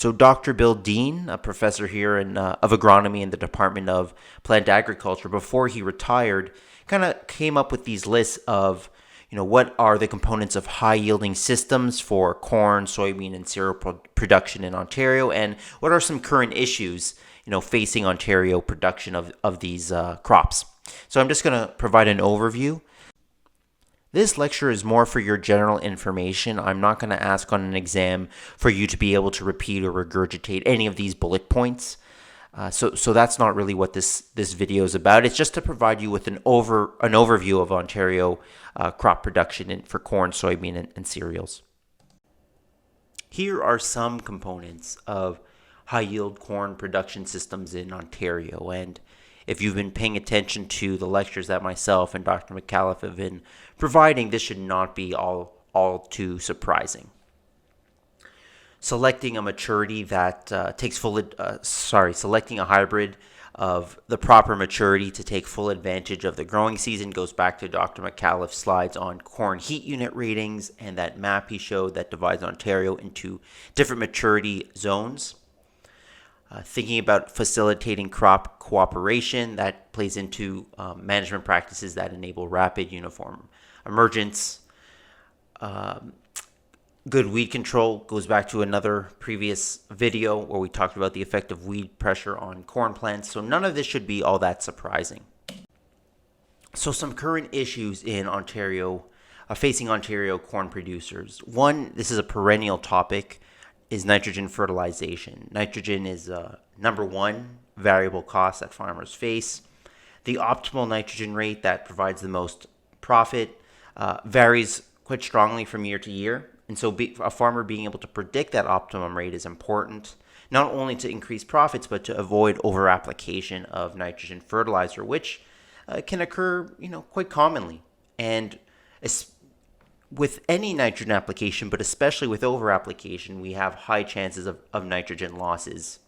So Dr. Bill Dean, a professor here of agronomy in the Department of Plant Agriculture, before he retired, kind of came up with these lists of, what are the components of high-yielding systems for corn, soybean, and cereal production in Ontario, and what are some current issues, facing Ontario production of these crops. So I'm just going to provide an overview. This lecture is more for your general information. I'm not going to ask on an exam for you to be able to repeat or regurgitate any of these bullet points. So that's not really what this video is about. It's just to provide you with an overview of Ontario crop production for corn, soybean, and cereals. Here are some components of high-yield corn production systems in Ontario, and if you've been paying attention to the lectures that myself and Dr. McAuliffe have been providing, this should not be all too surprising. Selecting a maturity that selecting a hybrid of the proper maturity to take full advantage of the growing season goes back to Dr. McAuliffe's slides on corn heat unit ratings and that map he showed that divides Ontario into different maturity zones. Thinking about facilitating crop cooperation, that plays into management practices that enable rapid, uniform emergence. Good weed control goes back to another previous video where we talked about the effect of weed pressure on corn plants. So none of this should be all that surprising. So some current issues in Ontario, facing Ontario corn producers. One, this is a perennial topic, is nitrogen fertilization. Nitrogen is number one variable cost that farmers face. The optimal nitrogen rate that provides the most profit varies quite strongly from year to year. And so a farmer being able to predict that optimum rate is important, not only to increase profits, but to avoid over-application of nitrogen fertilizer, which can occur, quite commonly. And with any nitrogen application, but especially with over-application, we have high chances of nitrogen losses.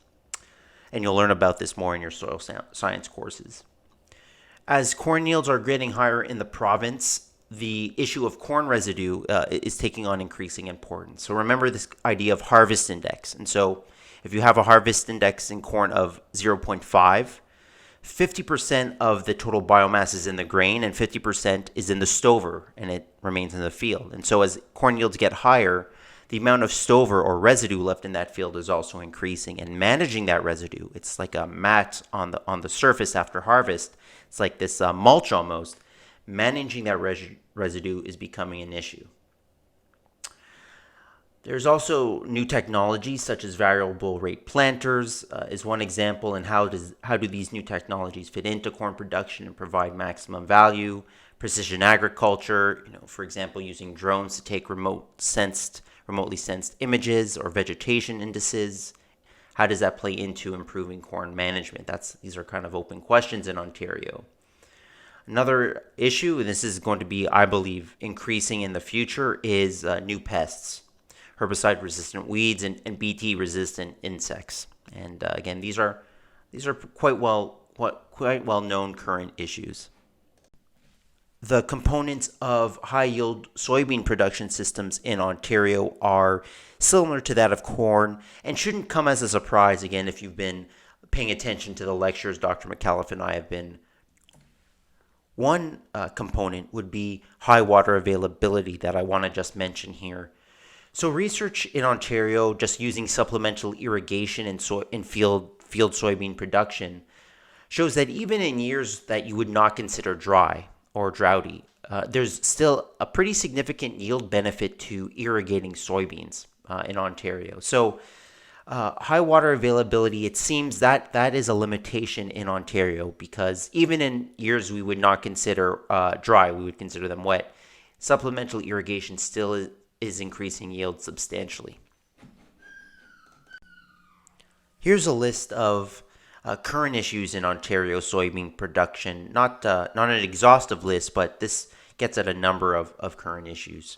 And you'll learn about this more in your soil science courses. As corn yields are getting higher in the province, the issue of corn residue is taking on increasing importance. So remember this idea of harvest index. And so if you have a harvest index in corn of 0.5, 50% of the total biomass is in the grain and 50% is in the stover, and it remains in the field. And so as corn yields get higher, the amount of stover or residue left in that field is also increasing. And managing that residue, it's like a mat on the surface after harvest. It's like this mulch almost. Managing that residue is becoming an issue. There's also new technologies such as variable rate planters is one example, and how do these new technologies fit into corn production and provide maximum value? Precision agriculture, for example, using drones to take remotely sensed images or vegetation indices. How does that play into improving corn management? These are kind of open questions in Ontario. Another issue, and this is going to be, I believe, increasing in the future, is new pests. Herbicide-resistant weeds and Bt-resistant insects, and again, these are quite well known current issues. The components of high-yield soybean production systems in Ontario are similar to that of corn, and shouldn't come as a surprise again if you've been paying attention to the lectures Dr. McAuliffe and I have been. One component would be high water availability that I want to just mention here. So research in Ontario, just using supplemental irrigation in field soybean production, shows that even in years that you would not consider dry or droughty, there's still a pretty significant yield benefit to irrigating soybeans in Ontario. So high water availability, it seems that is a limitation in Ontario, because even in years we would not consider dry, we would consider them wet, supplemental irrigation still is increasing yield substantially. Here's a list of current issues in Ontario soybean production. Not an exhaustive list, but this gets at a number of current issues.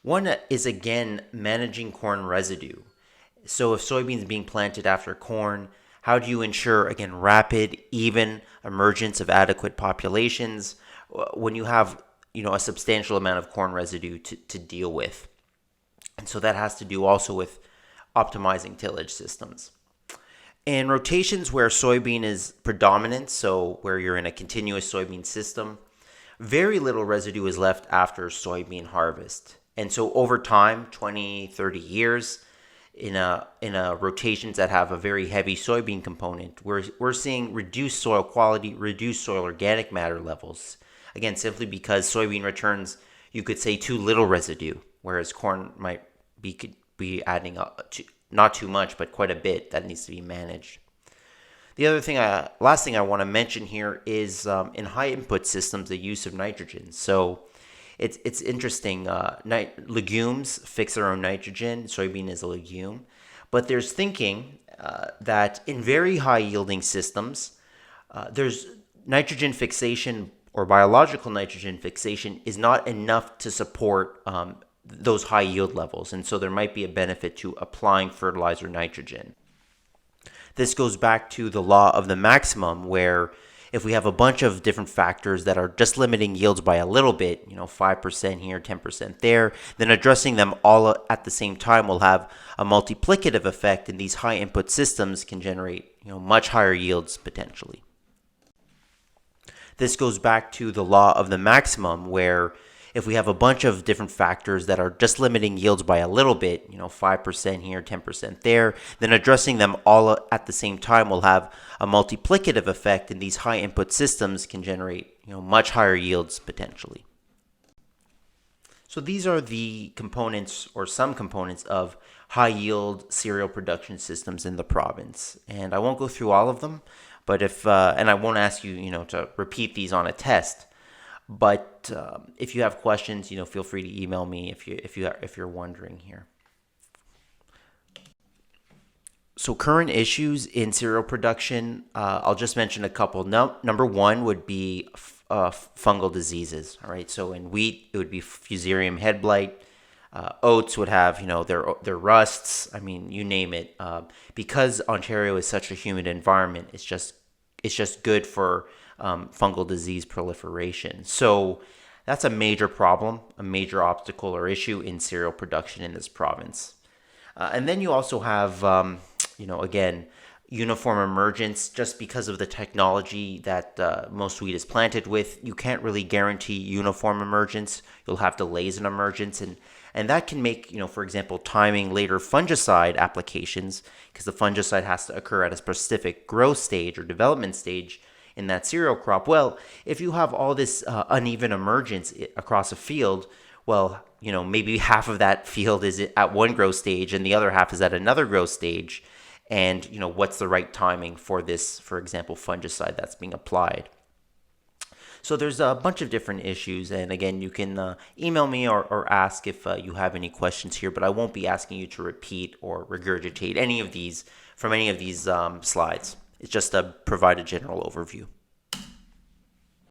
One is, again, managing corn residue. So if soybeans being planted after corn, how do you ensure, again, rapid, even emergence of adequate populations when you have a substantial amount of corn residue to deal with? And so that has to do also with optimizing tillage systems. In rotations where soybean is predominant, so where you're in a continuous soybean system, very little residue is left after soybean harvest. And so over time, 20, 30 years, in a rotations that have a very heavy soybean component, we're seeing reduced soil quality, reduced soil organic matter levels. Again, simply because soybean returns, you could say, too little residue, whereas corn might be adding not too much, but quite a bit that needs to be managed. The last thing I want to mention here is in high input systems, the use of nitrogen. So it's interesting. Legumes fix their own nitrogen. Soybean is a legume, but there's thinking that in very high yielding systems, there's nitrogen fixation or biological nitrogen fixation is not enough to support those high yield levels, and so there might be a benefit to applying fertilizer nitrogen. This goes back to the law of the maximum, where if we have a bunch of different factors that are just limiting yields by a little bit, 5% here, 10% there, then addressing them all at the same time will have a multiplicative effect, and these high input systems can generate, much higher yields potentially. This goes back to the law of the maximum, where if we have a bunch of different factors that are just limiting yields by a little bit, 5% here, 10% there, then addressing them all at the same time will have a multiplicative effect, and these high input systems can generate, much higher yields potentially. So these are the components or some components of high yield cereal production systems in the province. And I won't go through all of them, but and I won't ask you, to repeat these on a test. But if you have questions, feel free to email me if you're wondering here. So current issues in cereal production, I'll just mention a couple. Number one would be fungal diseases. All right, so in wheat it would be Fusarium head blight. Oats would have their rusts. I mean, you name it. Because Ontario is such a humid environment, it's just good for fungal disease proliferation. So that's a major problem, a major obstacle or issue in cereal production in this province. And then you also have, again, uniform emergence. Just because of the technology that most wheat is planted with, you can't really guarantee uniform emergence. You'll have delays in emergence, and that can make, for example, timing later fungicide applications, because the fungicide has to occur at a specific growth stage or development stage in that cereal crop. Well, if you have all this uneven emergence across a field, well, maybe half of that field is at one growth stage and the other half is at another growth stage. And, what's the right timing for this, for example, fungicide that's being applied? So there's a bunch of different issues. And again, you can email me or ask if you have any questions here, but I won't be asking you to repeat or regurgitate any of these from any of these slides. It's just to provide a general overview.